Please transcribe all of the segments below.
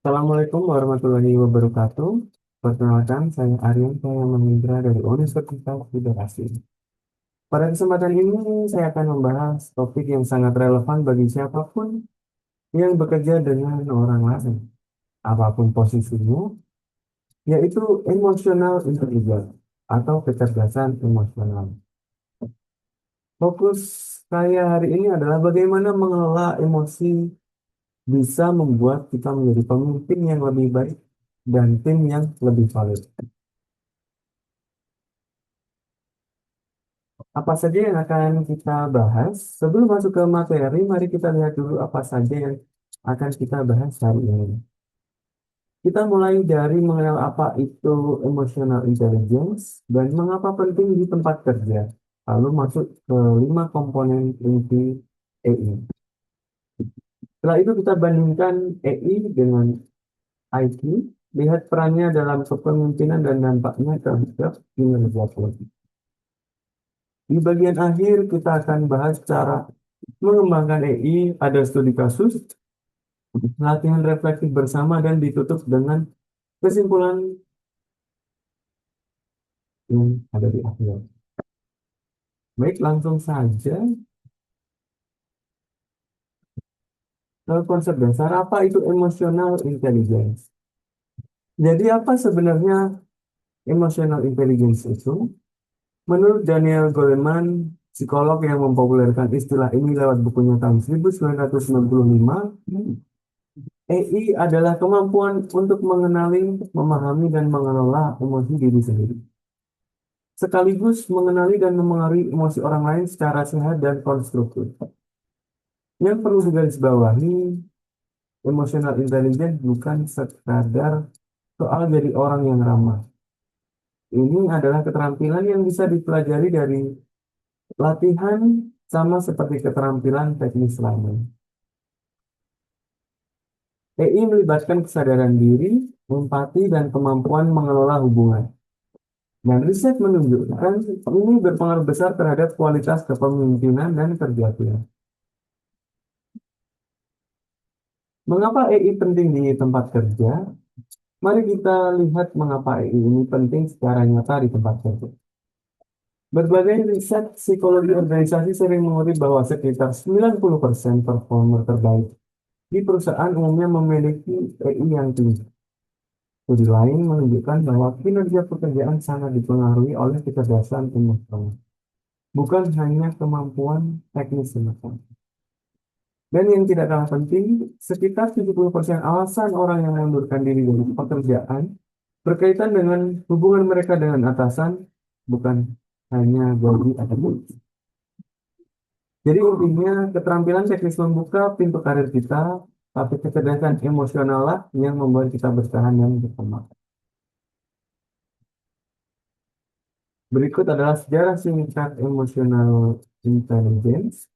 Assalamualaikum warahmatullahi wabarakatuh. Perkenalkan, saya Aryan, saya Mahindra dari Universitas Federasi. Pada kesempatan ini, saya akan membahas topik yang sangat relevan bagi siapapun yang bekerja dengan orang lain, apapun posisinya, yaitu emotional intelligence atau kecerdasan emosional. Fokus saya hari ini adalah bagaimana mengelola emosi bisa membuat kita menjadi pemimpin yang lebih baik dan tim yang lebih valid. Apa saja yang akan kita bahas? Sebelum masuk ke materi, mari kita lihat dulu apa saja yang akan kita bahas hari ini. Kita mulai dari mengenal apa itu emotional intelligence dan mengapa penting di tempat kerja. Lalu masuk ke 5 komponen inti EI. Setelah itu kita bandingkan EI dengan IQ, lihat perannya dalam kepemimpinan dan dampaknya terhadap kinerja politik. Di bagian akhir kita akan bahas cara mengembangkan EI, ada studi kasus, latihan reflektif bersama, dan ditutup dengan kesimpulan yang ada di akhir. Baik, langsung saja ke konsep dasar apa itu emotional intelligence. Jadi apa sebenarnya emotional intelligence itu? Menurut Daniel Goleman, psikolog yang mempopulerkan istilah ini lewat bukunya tahun 1995, EI adalah kemampuan untuk mengenali, memahami, dan mengelola emosi diri sendiri, sekaligus mengenali dan memengaruhi emosi orang lain secara sehat dan konstruktif. Yang perlu digarisbawahi, emotional intelligence bukan sekadar soal jadi orang yang ramah. Ini adalah keterampilan yang bisa dipelajari dari latihan sama seperti keterampilan teknis lain. EI melibatkan kesadaran diri, empati, dan kemampuan mengelola hubungan. Dan riset menunjukkan ini berpengaruh besar terhadap kualitas kepemimpinan dan kerja tim. Mengapa EI penting di tempat kerja? Mari kita lihat mengapa EI ini penting secara nyata di tempat kerja. Berbagai riset psikologi organisasi sering mengutip bahwa sekitar 90% performer terbaik di perusahaan umumnya memiliki EI yang tinggi. Studi lain menunjukkan bahwa kinerja pekerjaan sangat dipengaruhi oleh kecerdasan emosional, bukan hanya kemampuan teknis semata. Dan yang tidak kalah penting, sekitar 70% alasan orang yang mengundurkan diri dari pekerjaan berkaitan dengan hubungan mereka dengan atasan, bukan hanya gaji atau gaji. Jadi intinya keterampilan teknis membuka pintu karir kita, tapi kecerdasan emosional lah yang membuat kita bertahan dan berkembang. Berikut adalah sejarah singkat emotional intelligence.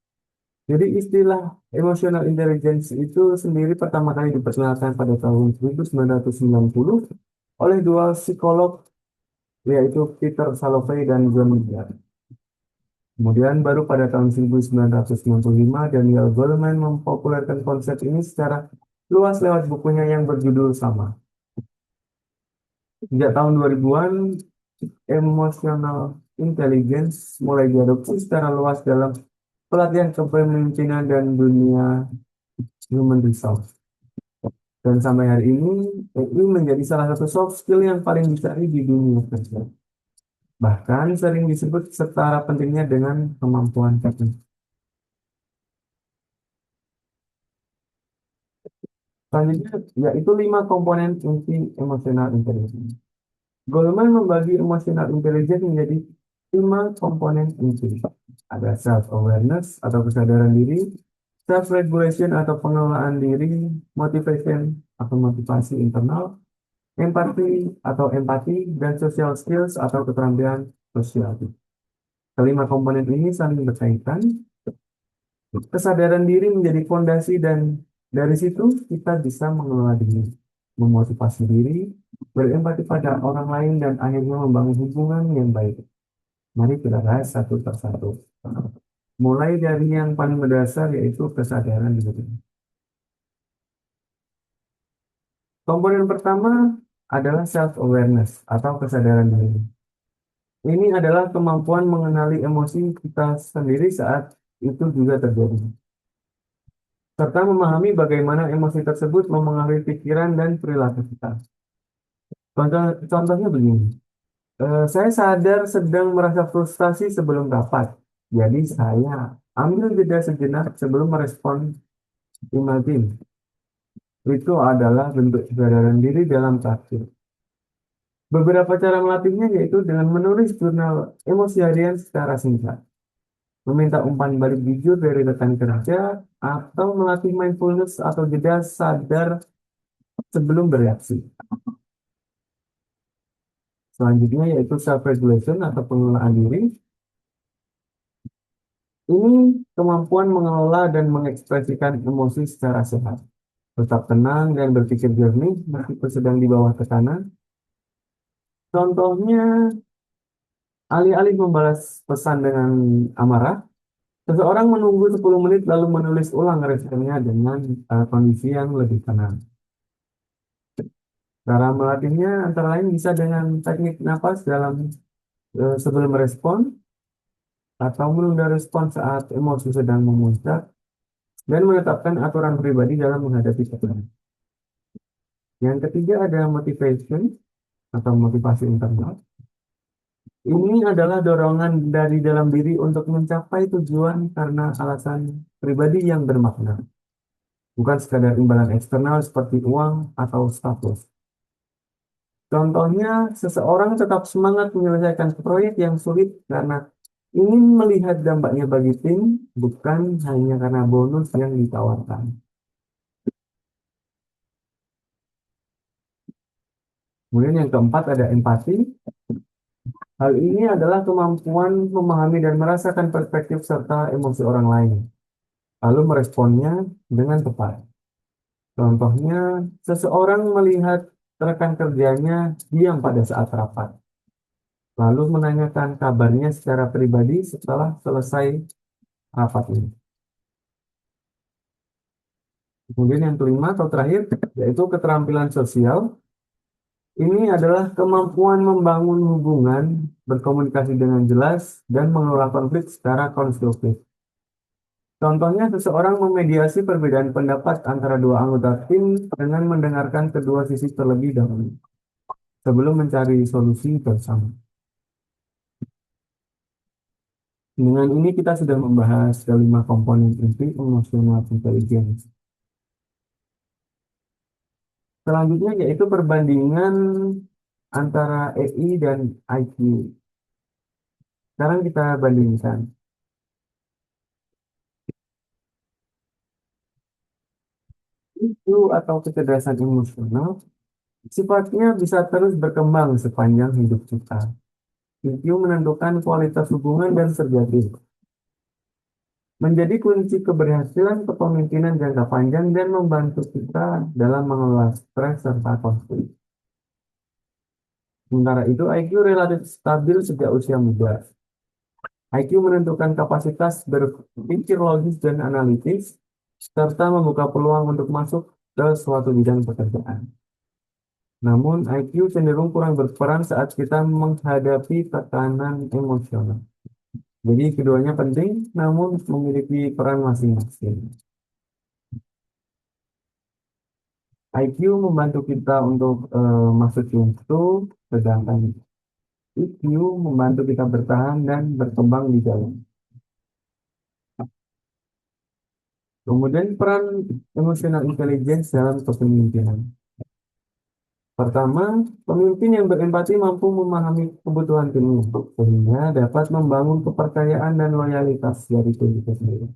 Jadi istilah emotional intelligence itu sendiri pertama kali diperkenalkan pada tahun 1990 oleh dua psikolog, yaitu Peter Salovey dan John Miller. Kemudian baru pada tahun 1995 Daniel Goleman mempopulerkan konsep ini secara luas lewat bukunya yang berjudul sama. Sejak tahun 2000-an, emotional intelligence mulai diadopsi secara luas dalam pelatihan kepemimpinan dan dunia human resource. Dan sampai hari ini menjadi salah satu soft skill yang paling dicari di dunia kerja. Bahkan sering disebut setara pentingnya dengan kemampuan teknis. Selanjutnya, yaitu 5 komponen inti emotional intelligence. Goleman membagi emotional intelligence menjadi 5 komponen inti. Ada self-awareness atau kesadaran diri, self-regulation atau pengelolaan diri, motivation atau motivasi internal, empati dan social skills atau keterampilan sosial. Kelima komponen ini saling berkaitan. Kesadaran diri menjadi fondasi dan dari situ kita bisa mengelola diri, memotivasi diri, berempati pada orang lain dan akhirnya membangun hubungan yang baik. Mari kita bahas satu persatu. Mulai dari yang paling mendasar yaitu kesadaran diri. Komponen pertama adalah self-awareness atau kesadaran diri. Ini adalah kemampuan mengenali emosi kita sendiri saat itu juga terjadi, serta memahami bagaimana emosi tersebut memengaruhi pikiran dan perilaku kita. Contohnya begini, saya sadar sedang merasa frustasi sebelum rapat, jadi saya ambil jeda sejenak sebelum merespon email tim. Itu adalah bentuk kesadaran diri dalam praktik. Beberapa cara melatihnya yaitu dengan menulis jurnal emosi harian secara singkat, meminta umpan balik jujur dari rekan kerja, atau melatih mindfulness atau jeda sadar sebelum bereaksi. Selanjutnya yaitu self-regulation atau pengelolaan diri. Ini kemampuan mengelola dan mengekspresikan emosi secara sehat. Tetap tenang dan berpikir jernih meskipun sedang di bawah tekanan. Contohnya, alih-alih membalas pesan dengan amarah, seseorang menunggu 10 menit lalu menulis ulang responnya dengan kondisi yang lebih tenang. Cara melatihnya antara lain bisa dengan teknik napas dalam sebelum merespon, atau menunda respon saat emosi sedang memuncak, dan menetapkan aturan pribadi dalam menghadapi tekanan. Yang ketiga ada motivation atau motivasi internal. Ini adalah dorongan dari dalam diri untuk mencapai tujuan karena alasan pribadi yang bermakna, bukan sekadar imbalan eksternal seperti uang atau status. Contohnya, seseorang tetap semangat menyelesaikan proyek yang sulit karena ingin melihat dampaknya bagi tim, bukan hanya karena bonus yang ditawarkan. Kemudian yang keempat ada empati. Hal ini adalah kemampuan memahami dan merasakan perspektif serta emosi orang lain, lalu meresponnya dengan tepat. Contohnya, seseorang melihat rekan kerjanya diam pada saat rapat, lalu menanyakan kabarnya secara pribadi setelah selesai rapat ini. Kemudian yang kelima atau terakhir, yaitu keterampilan sosial. Ini adalah kemampuan membangun hubungan, berkomunikasi dengan jelas, dan mengelola konflik secara konstruktif. Contohnya, seseorang memediasi perbedaan pendapat antara dua anggota tim dengan mendengarkan kedua sisi terlebih dahulu, sebelum mencari solusi bersama. Dengan ini kita sudah membahas kelima komponen inti emotional intelligence. Selanjutnya yaitu perbandingan antara EI dan IQ. Sekarang kita bandingkan. IQ atau kecerdasan emosional sifatnya bisa terus berkembang sepanjang hidup kita. IQ menentukan kualitas hubungan dan kerja tim. Menjadi kunci keberhasilan kepemimpinan jangka panjang dan membantu kita dalam mengelola stres serta konflik. Sementara itu, IQ relatif stabil sejak usia muda. IQ menentukan kapasitas berpikir logis dan analitis, serta membuka peluang untuk masuk ke suatu bidang pekerjaan. Namun, IQ cenderung kurang berperan saat kita menghadapi tekanan emosional. Jadi, keduanya penting, namun memiliki peran masing-masing. IQ membantu kita untuk masuk pintu, sedangkan EQ membantu kita bertahan dan berkembang di jalan. Kemudian peran emotional intelligence dalam kepemimpinan. Pertama, pemimpin yang berempati mampu memahami kebutuhan timnya, sehingga dapat membangun kepercayaan dan loyalitas dari tim itu sendiri.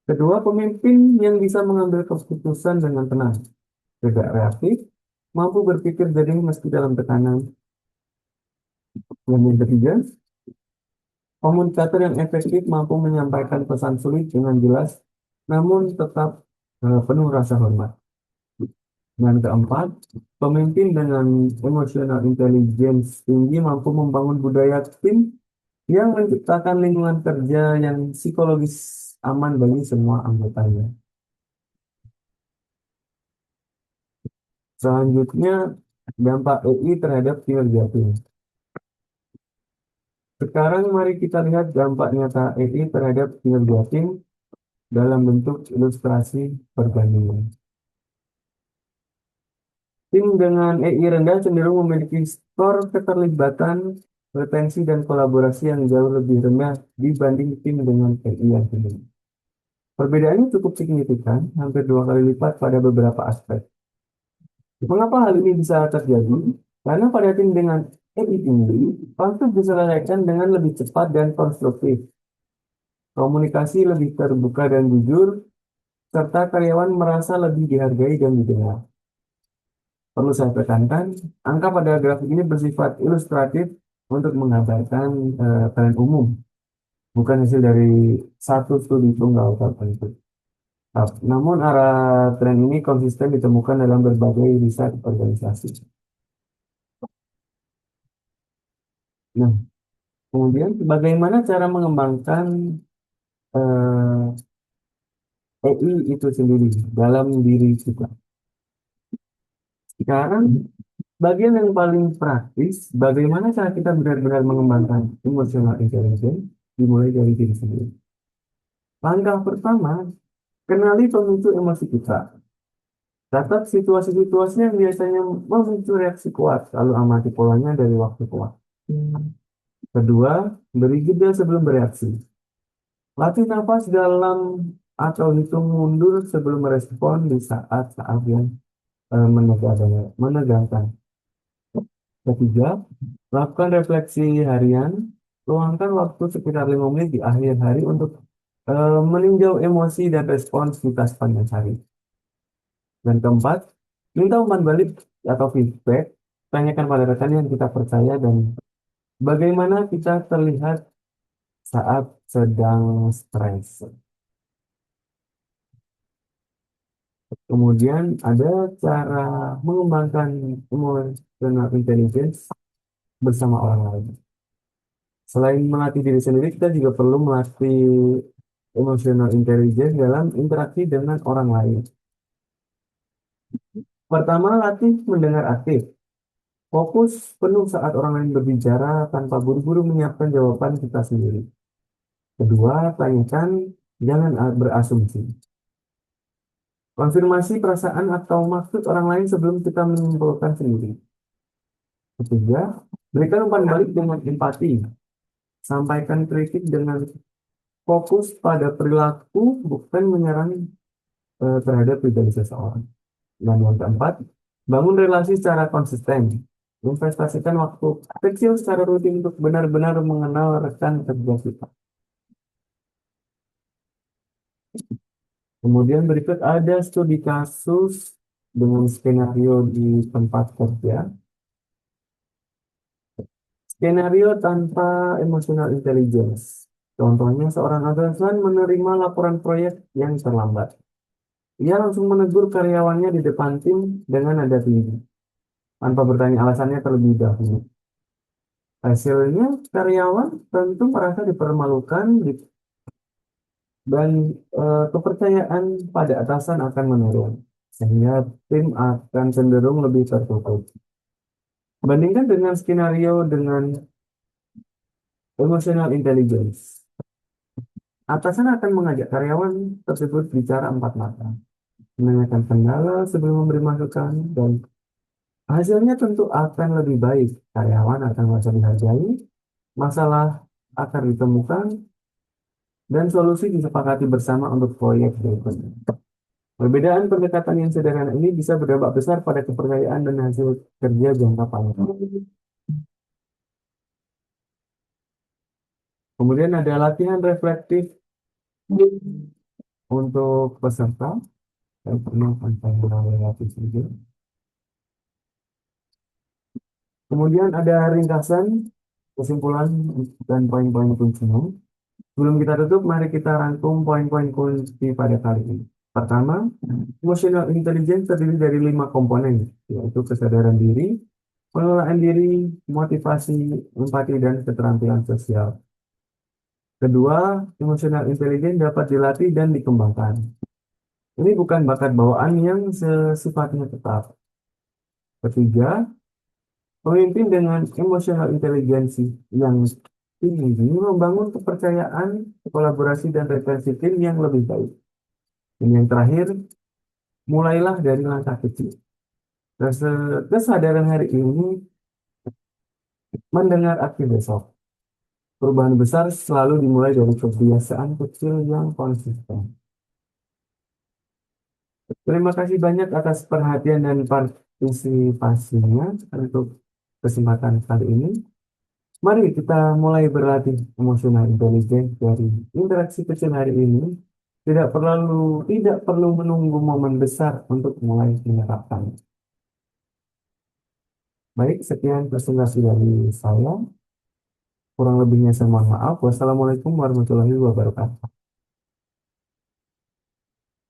Kedua, pemimpin yang bisa mengambil keputusan dengan tenang, tidak reaktif, mampu berpikir jernih meski dalam tekanan. Dan yang ketiga, komunikator yang efektif mampu menyampaikan pesan sulit dengan jelas, namun tetap penuh rasa hormat. Dan keempat, pemimpin dengan emotional intelligence tinggi mampu membangun budaya tim yang menciptakan lingkungan kerja yang psikologis aman bagi semua anggotanya. Selanjutnya, dampak AI terhadap kinerja tim. Sekarang mari kita lihat dampak nyata AI terhadap kinerja tim dalam bentuk ilustrasi perbandingan. Tim dengan AI rendah cenderung memiliki skor keterlibatan, retensi, dan kolaborasi yang jauh lebih rendah dibanding tim dengan AI yang tinggi. Perbedaannya cukup signifikan, hampir 2 kali lipat pada beberapa aspek. Mengapa hal ini bisa terjadi? Karena pada tim dengan AI tinggi, konflik diselesaikan dengan lebih cepat dan konstruktif. Komunikasi lebih terbuka dan jujur, serta karyawan merasa lebih dihargai dan didengar. Perlu saya tekankan, angka pada grafik ini bersifat ilustratif untuk menggambarkan tren umum, bukan hasil dari satu studi tunggal tertentu. Namun arah tren ini konsisten ditemukan dalam berbagai riset organisasi. Nah, kemudian bagaimana cara mengembangkan AI itu sendiri dalam diri kita? Sekarang, bagian yang paling praktis, bagaimana cara kita benar-benar mengembangkan emotional intelligence dimulai dari diri sendiri. Langkah pertama, kenali pemicu emosi kita. Catat situasi-situasi yang biasanya memicu reaksi kuat, lalu amati polanya dari waktu ke waktu. Kedua, beri jeda sebelum bereaksi. Latih nafas dalam atau hitung mundur sebelum merespon di saat-saat yang menegangkan. Ketiga, lakukan refleksi harian. Luangkan waktu sekitar 5 menit di akhir hari untuk meninjau emosi dan respons kita sepanjang hari. Dan keempat, minta umpan balik atau feedback. Tanyakan pada rekan yang kita percaya dan bagaimana kita terlihat saat sedang stres. Kemudian ada cara mengembangkan emotional intelligence bersama orang lain. Selain melatih diri sendiri, kita juga perlu melatih emotional intelligence dalam interaksi dengan orang lain. Pertama, latih mendengar aktif. Fokus penuh saat orang lain berbicara tanpa buru-buru menyiapkan jawaban kita sendiri. Kedua, tanyakan, jangan berasumsi. Konfirmasi perasaan atau maksud orang lain sebelum kita menyimpulkan sendiri. Ketiga, berikan umpan balik dengan empati. Sampaikan kritik dengan fokus pada perilaku, bukan menyerang terhadap pribadi seseorang. Dan yang keempat, bangun relasi secara konsisten. Investasikan waktu kecil secara rutin untuk benar-benar mengenal rekan kerja kita. Kemudian berikut ada studi kasus dengan skenario di tempat kerja. Skenario tanpa emotional intelligence. Contohnya, seorang atasan menerima laporan proyek yang terlambat. Ia langsung menegur karyawannya di depan tim dengan nada tinggi, tanpa bertanya alasannya terlebih dahulu. Hasilnya, karyawan tentu merasa dipermalukan dan kepercayaan pada atasan akan menurun, sehingga tim akan cenderung lebih tertutup. Bandingkan dengan skenario dengan emotional intelligence. Atasan akan mengajak karyawan tersebut bicara empat mata, menanyakan kendala sebelum memberi masukan, dan hasilnya tentu akan lebih baik. Karyawan akan merasa dihargai, masalah akan ditemukan, dan solusi disepakati bersama untuk proyek berikutnya. Perbedaan pendekatan yang sederhana ini bisa berdampak besar pada kepercayaan dan hasil kerja jangka panjang. Kemudian ada latihan reflektif untuk peserta. Saya pernah melewati sedikit. Kemudian ada ringkasan, kesimpulan, dan poin-poin kuncinya. Sebelum kita tutup, mari kita rangkum poin-poin kunci pada kali ini. Pertama, emotional intelligence terdiri dari 5 komponen, yaitu kesadaran diri, pengelolaan diri, motivasi, empati, dan keterampilan sosial. Kedua, emotional intelligence dapat dilatih dan dikembangkan. Ini bukan bakat bawaan yang sifatnya tetap. Ketiga, pemimpin dengan emotional intelligence yang tinggi membangun kepercayaan, kolaborasi, dan retensi tim yang lebih baik. Dan yang terakhir, mulailah dari langkah kecil. Kesadaran hari ini, mendengar aksi besok. Perubahan besar selalu dimulai dari kebiasaan kecil yang konsisten. Terima kasih banyak atas perhatian dan partisipasinya untuk kesempatan kali ini. Mari kita mulai berlatih emosional intelligence dari interaksi kecil hari ini. Tidak perlu menunggu momen besar untuk mulai menerapkan. Baik, sekian presentasi dari saya. Kurang lebihnya saya mohon maaf. Wassalamualaikum warahmatullahi wabarakatuh.